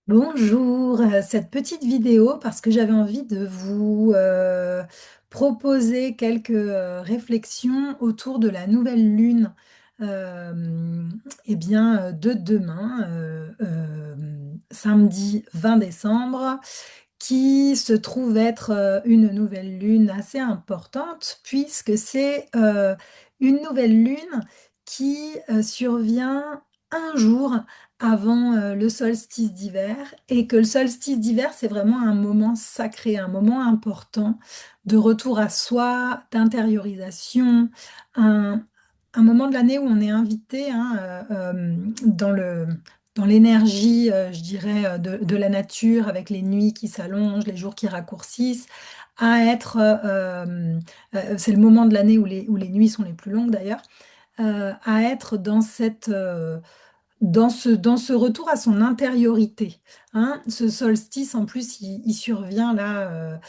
Bonjour, cette petite vidéo parce que j'avais envie de vous proposer quelques réflexions autour de la nouvelle lune euh, de demain, samedi 20 décembre, qui se trouve être une nouvelle lune assez importante puisque c'est une nouvelle lune qui survient un jour avant le solstice d'hiver et que le solstice d'hiver, c'est vraiment un moment sacré, un moment important de retour à soi, d'intériorisation, un, un moment de l'année où on est invité dans l'énergie, je dirais, de la nature, avec les nuits qui s'allongent, les jours qui raccourcissent, à être, c'est le moment de l'année où les nuits sont les plus longues d'ailleurs, à être dans ce retour à son intériorité, hein. Ce solstice, en plus, il survient là,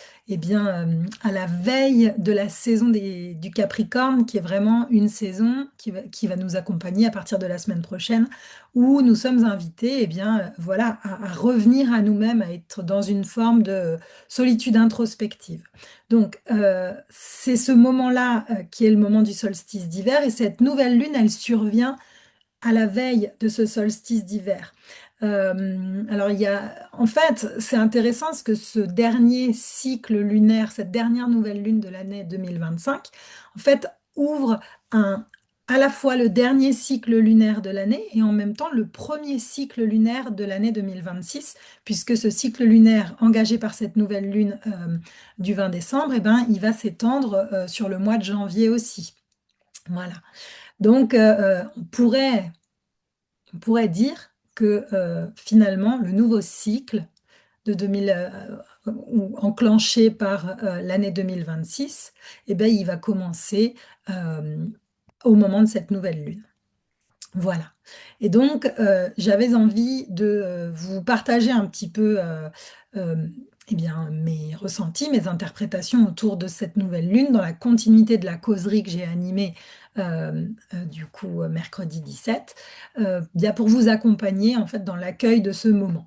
à la veille de la saison du Capricorne, qui est vraiment une saison qui va nous accompagner à partir de la semaine prochaine, où nous sommes invités, à revenir à nous-mêmes, à être dans une forme de solitude introspective. Donc, c'est ce moment-là, qui est le moment du solstice d'hiver, et cette nouvelle lune, elle survient à la veille de ce solstice d'hiver. En fait, c'est intéressant parce que ce dernier cycle lunaire, cette dernière nouvelle lune de l'année 2025, en fait, ouvre à la fois le dernier cycle lunaire de l'année et en même temps le premier cycle lunaire de l'année 2026, puisque ce cycle lunaire engagé par cette nouvelle lune du 20 décembre, il va s'étendre sur le mois de janvier aussi. Voilà. Donc, on pourrait dire que finalement, le nouveau cycle de 2000, ou enclenché par l'année 2026, il va commencer euh, au moment de cette nouvelle lune. Voilà. Et donc, j'avais envie de vous partager un petit peu euh, mes ressentis, mes interprétations autour de cette nouvelle lune, dans la continuité de la causerie que j'ai animée mercredi 17, bien pour vous accompagner en fait dans l'accueil de ce moment.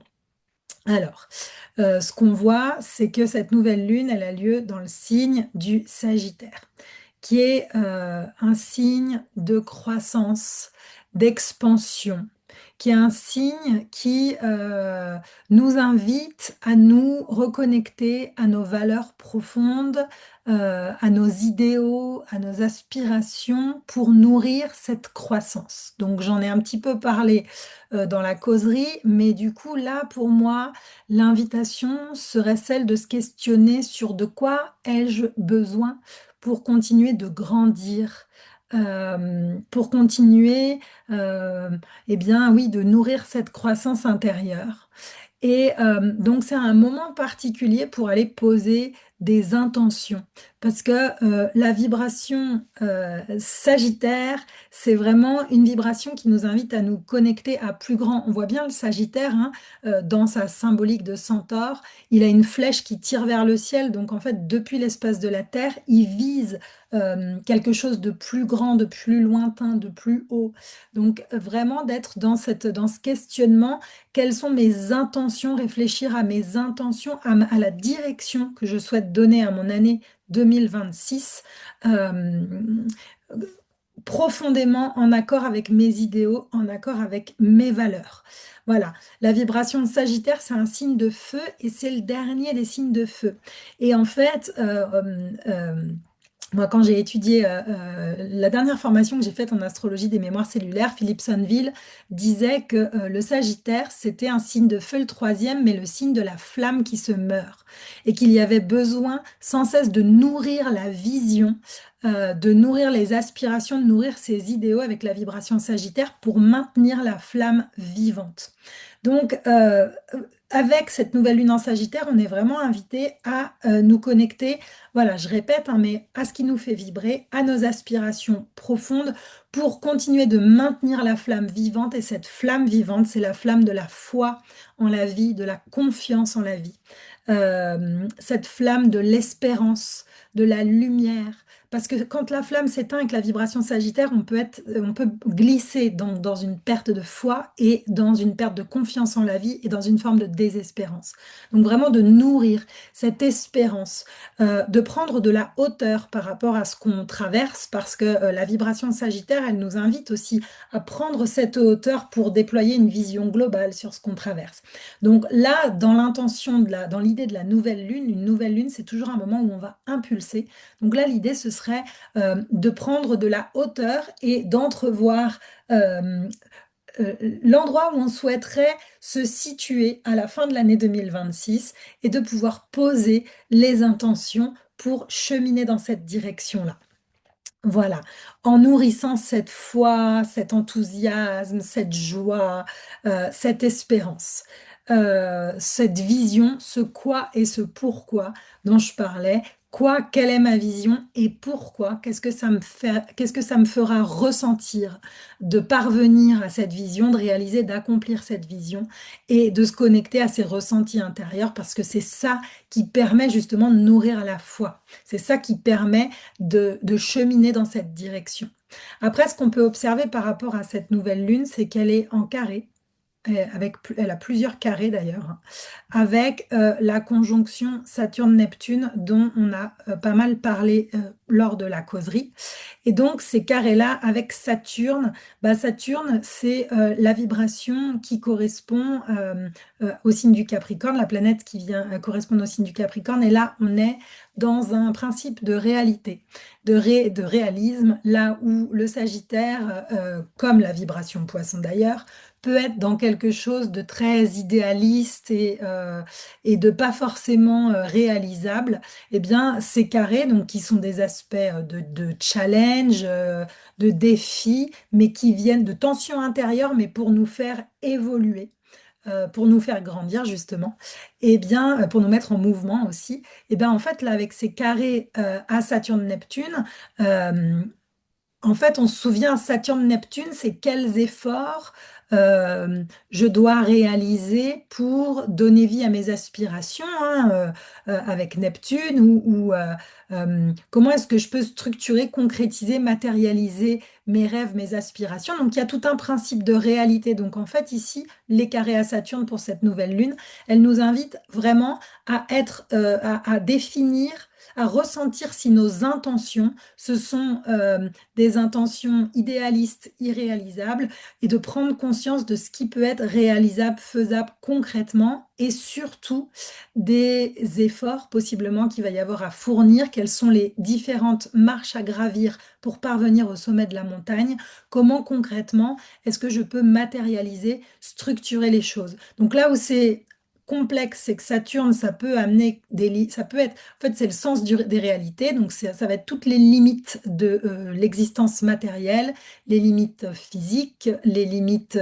Alors, ce qu'on voit, c'est que cette nouvelle lune, elle a lieu dans le signe du Sagittaire, qui est un signe de croissance, d'expansion, qui est un signe qui nous invite à nous reconnecter à nos valeurs profondes, à nos idéaux, à nos aspirations pour nourrir cette croissance. Donc j'en ai un petit peu parlé dans la causerie, mais du coup là, pour moi, l'invitation serait celle de se questionner sur de quoi ai-je besoin pour continuer de grandir, pour continuer, oui, de nourrir cette croissance intérieure. Et donc, c'est un moment particulier pour aller poser des intentions. Parce que la vibration Sagittaire, c'est vraiment une vibration qui nous invite à nous connecter à plus grand. On voit bien le Sagittaire, hein, dans sa symbolique de centaure. Il a une flèche qui tire vers le ciel. Donc, en fait, depuis l'espace de la Terre, il vise quelque chose de plus grand, de plus lointain, de plus haut. Donc, vraiment d'être dans ce questionnement, quelles sont mes intentions, réfléchir à mes intentions, à la direction que je souhaite donner à mon année 2026, euh, profondément en accord avec mes idéaux, en accord avec mes valeurs. Voilà, la vibration Sagittaire, c'est un signe de feu et c'est le dernier des signes de feu. Et en fait, moi, quand j'ai étudié la dernière formation que j'ai faite en astrologie des mémoires cellulaires, Philippe Sonneville disait que le Sagittaire, c'était un signe de feu, le troisième, mais le signe de la flamme qui se meurt. Et qu'il y avait besoin sans cesse de nourrir la vision, de nourrir les aspirations, de nourrir ses idéaux avec la vibration Sagittaire pour maintenir la flamme vivante. Donc, avec cette nouvelle lune en Sagittaire, on est vraiment invité à nous connecter, voilà, je répète, hein, mais à ce qui nous fait vibrer, à nos aspirations profondes pour continuer de maintenir la flamme vivante. Et cette flamme vivante, c'est la flamme de la foi en la vie, de la confiance en la vie. Cette flamme de l'espérance, de la lumière. parce que quand la flamme s'éteint avec la vibration Sagittaire, on peut glisser dans une perte de foi et dans une perte de confiance en la vie et dans une forme de désespérance. Donc vraiment de nourrir cette espérance, de prendre de la hauteur par rapport à ce qu'on traverse, parce que la vibration Sagittaire, elle nous invite aussi à prendre cette hauteur pour déployer une vision globale sur ce qu'on traverse. Donc là, dans l'intention dans l'idée de la nouvelle lune, une nouvelle lune, c'est toujours un moment où on va impulser. Donc là, l'idée, ce serait de prendre de la hauteur et d'entrevoir l'endroit où on souhaiterait se situer à la fin de l'année 2026 et de pouvoir poser les intentions pour cheminer dans cette direction-là. Voilà, en nourrissant cette foi, cet enthousiasme, cette joie, cette espérance, cette vision, ce quoi et ce pourquoi dont je parlais. Quoi, quelle est ma vision et pourquoi? Qu'est-ce que ça me fera ressentir de parvenir à cette vision, de réaliser, d'accomplir cette vision et de se connecter à ces ressentis intérieurs parce que c'est ça qui permet justement de nourrir la foi. C'est ça qui permet de cheminer dans cette direction. Après, ce qu'on peut observer par rapport à cette nouvelle lune, c'est qu'elle est en carré, elle a plusieurs carrés d'ailleurs, hein, avec la conjonction Saturne-Neptune dont on a pas mal parlé lors de la causerie. Et donc ces carrés-là avec Saturne, bah, Saturne c'est la vibration qui correspond au signe du Capricorne, la planète qui vient correspondre au signe du Capricorne. Et là on est dans un principe de réalité, de réalisme, là où le Sagittaire, comme la vibration Poisson d'ailleurs, peut être dans quelque chose de très idéaliste et de pas forcément réalisable. Eh bien, ces carrés, donc, qui sont des aspects de challenge, de défis, mais qui viennent de tensions intérieures, mais pour nous faire évoluer. Pour nous faire grandir justement, et bien pour nous mettre en mouvement aussi, et bien en fait là avec ces carrés à Saturne-Neptune, euh, en fait, on se souvient, Saturne-Neptune, c'est quels efforts je dois réaliser pour donner vie à mes aspirations, hein, avec Neptune, comment est-ce que je peux structurer, concrétiser, matérialiser mes rêves, mes aspirations. Donc, il y a tout un principe de réalité. Donc, en fait, ici, les carrés à Saturne pour cette nouvelle lune, elle nous invite vraiment à être, à définir, à ressentir si nos intentions, ce sont des intentions idéalistes, irréalisables, et de prendre conscience de ce qui peut être réalisable, faisable concrètement, et surtout des efforts possiblement qu'il va y avoir à fournir, quelles sont les différentes marches à gravir pour parvenir au sommet de la montagne, comment concrètement est-ce que je peux matérialiser, structurer les choses. Donc là où c'est complexe, c'est que Saturne, ça peut amener ça peut être, en fait, c'est le sens des réalités, donc ça va être toutes les limites de l'existence matérielle, les limites physiques, les limites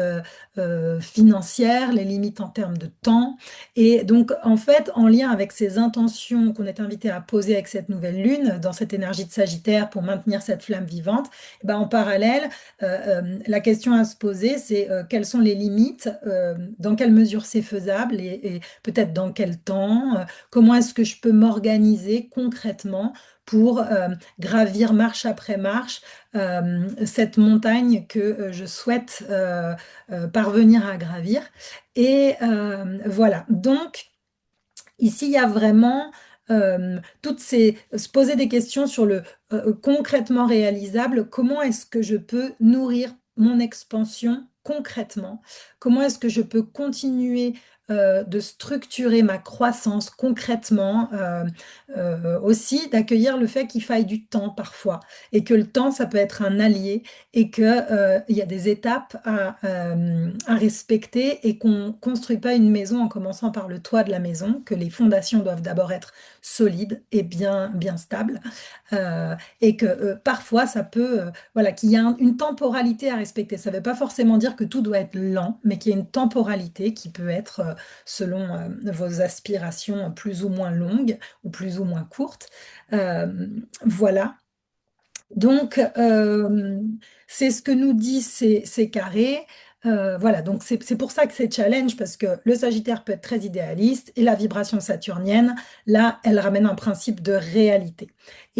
financières, les limites en termes de temps. Et donc, en fait, en lien avec ces intentions qu'on est invité à poser avec cette nouvelle lune, dans cette énergie de Sagittaire pour maintenir cette flamme vivante, eh ben, en parallèle, la question à se poser, c'est quelles sont les limites, dans quelle mesure c'est faisable et peut-être dans quel temps, comment est-ce que je peux m'organiser concrètement pour gravir marche après marche cette montagne que je souhaite parvenir à gravir. Et voilà, donc ici, il y a vraiment se poser des questions sur le concrètement réalisable, comment est-ce que je peux nourrir mon expansion concrètement, comment est-ce que je peux continuer de structurer ma croissance concrètement, aussi d'accueillir le fait qu'il faille du temps parfois et que le temps, ça peut être un allié et que, il y a des étapes à respecter et qu'on ne construit pas une maison en commençant par le toit de la maison, que les fondations doivent d'abord être solides et bien stables, et que parfois ça peut, voilà, qu'il y a une temporalité à respecter. Ça ne veut pas forcément dire que tout doit être lent, mais qu'il y a une temporalité qui peut être, selon vos aspirations, plus ou moins longues ou plus ou moins courtes. Voilà. Donc, c'est ce que nous disent ces carrés. Voilà, donc c'est pour ça que c'est challenge, parce que le Sagittaire peut être très idéaliste et la vibration saturnienne, là, elle ramène un principe de réalité.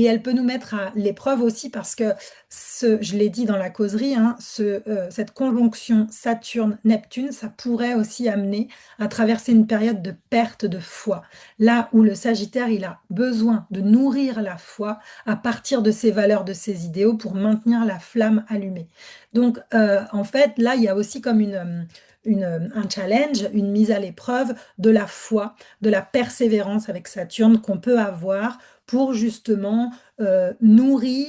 et elle peut nous mettre à l'épreuve aussi parce que, je l'ai dit dans la causerie, hein, cette conjonction Saturne-Neptune, ça pourrait aussi amener à traverser une période de perte de foi. Là où le Sagittaire, il a besoin de nourrir la foi à partir de ses valeurs, de ses idéaux pour maintenir la flamme allumée. Donc, en fait, là, il y a aussi comme un challenge, une mise à l'épreuve de la foi, de la persévérance avec Saturne qu'on peut avoir pour justement nourrir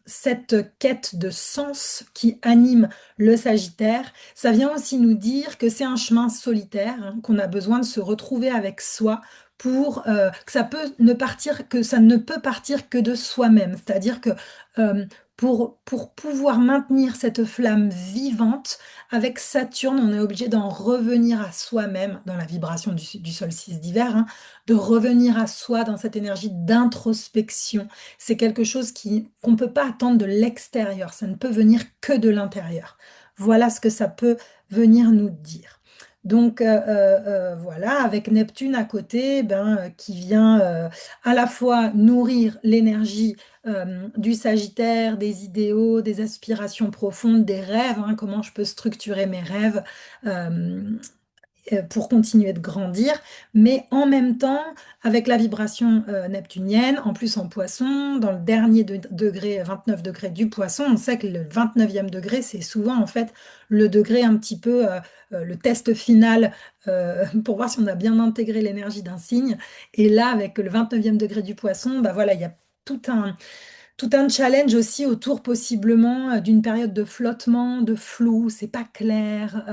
cette quête de sens qui anime le Sagittaire. Ça vient aussi nous dire que c'est un chemin solitaire, hein, qu'on a besoin de se retrouver avec soi pour que ça ne peut partir que de soi-même. C'est-à-dire que euh, pour pouvoir maintenir cette flamme vivante, avec Saturne, on est obligé d'en revenir à soi-même dans la vibration du solstice d'hiver, hein, de revenir à soi dans cette énergie d'introspection. C'est quelque chose qu'on ne peut pas attendre de l'extérieur, ça ne peut venir que de l'intérieur. Voilà ce que ça peut venir nous dire. Donc voilà, avec Neptune à côté, ben, qui vient à la fois nourrir l'énergie du Sagittaire, des idéaux, des aspirations profondes, des rêves, hein, comment je peux structurer mes rêves euh, pour continuer de grandir, mais en même temps, avec la vibration neptunienne, en plus en poisson, dans le dernier degré, 29 degrés du poisson, on sait que le 29e degré, c'est souvent en fait le degré un petit peu, le test final pour voir si on a bien intégré l'énergie d'un signe. Et là, avec le 29e degré du poisson, bah voilà, il y a tout un challenge aussi autour possiblement d'une période de flottement, de flou, c'est pas clair,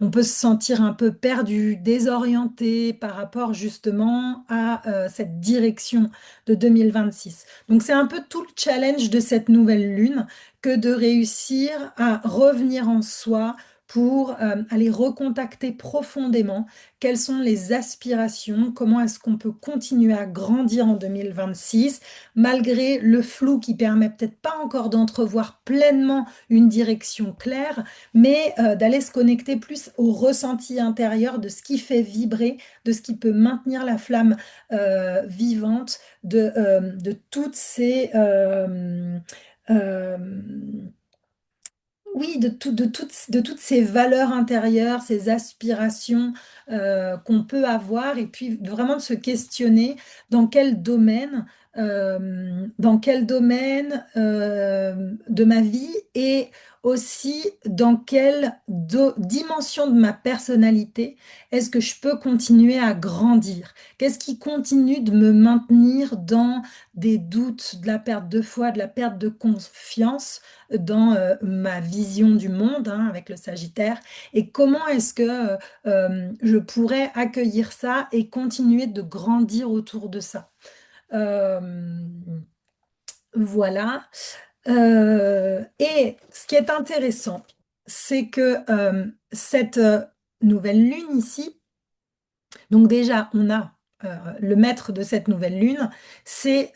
on peut se sentir un peu perdu, désorienté par rapport justement à cette direction de 2026. Donc c'est un peu tout le challenge de cette nouvelle lune que de réussir à revenir en soi pour aller recontacter profondément quelles sont les aspirations, comment est-ce qu'on peut continuer à grandir en 2026 malgré le flou qui permet peut-être pas encore d'entrevoir pleinement une direction claire, mais d'aller se connecter plus au ressenti intérieur de ce qui fait vibrer, de ce qui peut maintenir la flamme vivante, de toutes ces... euh, oui, de toutes ces valeurs intérieures, ces aspirations qu'on peut avoir, et puis vraiment de se questionner dans quel domaine de ma vie et aussi dans quelle dimension de ma personnalité est-ce que je peux continuer à grandir? Qu'est-ce qui continue de me maintenir dans des doutes, de la perte de foi, de la perte de confiance? Dans ma vision du monde, hein, avec le Sagittaire, et comment est-ce que je pourrais accueillir ça et continuer de grandir autour de ça. Euh, voilà. Et ce qui est intéressant, c'est que cette nouvelle lune ici, donc déjà, on a le maître de cette nouvelle lune, c'est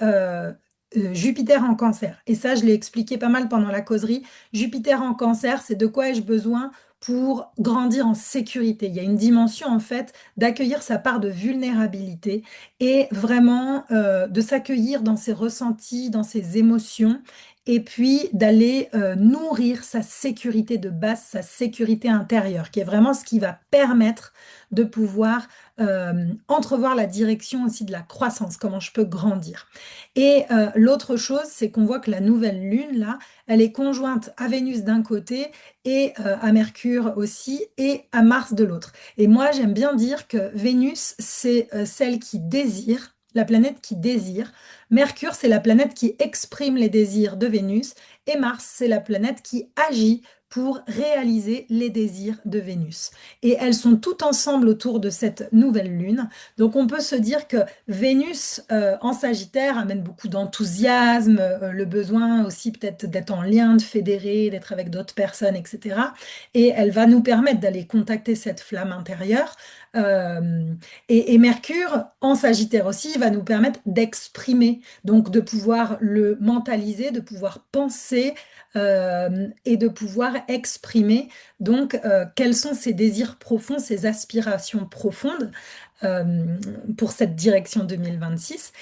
Jupiter en Cancer. Et ça, je l'ai expliqué pas mal pendant la causerie. Jupiter en Cancer, c'est de quoi ai-je besoin pour grandir en sécurité. Il y a une dimension en fait d'accueillir sa part de vulnérabilité et vraiment de s'accueillir dans ses ressentis, dans ses émotions. Et puis d'aller nourrir sa sécurité de base, sa sécurité intérieure, qui est vraiment ce qui va permettre de pouvoir entrevoir la direction aussi de la croissance, comment je peux grandir. Et l'autre chose, c'est qu'on voit que la nouvelle lune, là, elle est conjointe à Vénus d'un côté et à Mercure aussi et à Mars de l'autre. Et moi, j'aime bien dire que Vénus, c'est celle qui désire, la planète qui désire. Mercure, c'est la planète qui exprime les désirs de Vénus. Et Mars, c'est la planète qui agit pour réaliser les désirs de Vénus. Et elles sont toutes ensemble autour de cette nouvelle lune. Donc on peut se dire que Vénus en Sagittaire amène beaucoup d'enthousiasme, le besoin aussi peut-être d'être en lien, de fédérer, d'être avec d'autres personnes, etc. Et elle va nous permettre d'aller contacter cette flamme intérieure. Euh, et Mercure en Sagittaire aussi va nous permettre d'exprimer, donc de pouvoir le mentaliser, de pouvoir penser et de pouvoir exprimer donc quels sont ces désirs profonds, ces aspirations profondes euh, pour cette direction 2026.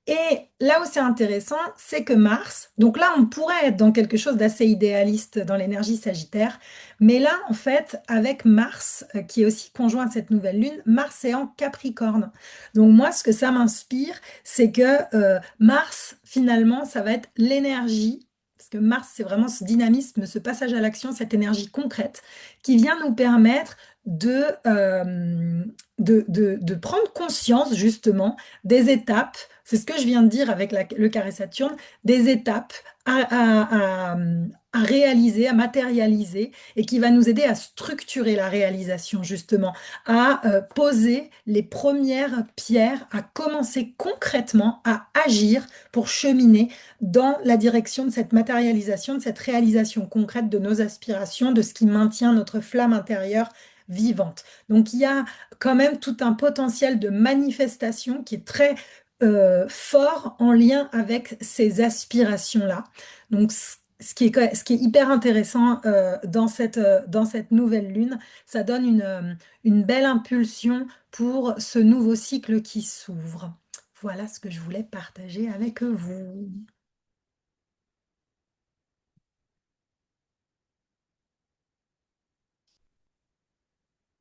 Et là où c'est intéressant, c'est que Mars, donc là, on pourrait être dans quelque chose d'assez idéaliste dans l'énergie Sagittaire, mais là, en fait, avec Mars, qui est aussi conjoint à cette nouvelle lune, Mars est en Capricorne. Donc moi, ce que ça m'inspire, c'est que Mars, finalement, ça va être l'énergie, parce que Mars, c'est vraiment ce dynamisme, ce passage à l'action, cette énergie concrète, qui vient nous permettre de prendre conscience, justement, des étapes, c'est ce que je viens de dire avec le carré Saturne, des étapes à réaliser, à matérialiser, et qui va nous aider à structurer la réalisation, justement, à poser les premières pierres, à commencer concrètement à agir pour cheminer dans la direction de cette matérialisation, de cette réalisation concrète de nos aspirations, de ce qui maintient notre flamme intérieure vivante. Donc il y a quand même tout un potentiel de manifestation qui est très fort en lien avec ces aspirations-là. Donc, ce qui est hyper intéressant dans cette nouvelle lune, ça donne une belle impulsion pour ce nouveau cycle qui s'ouvre. Voilà ce que je voulais partager avec vous.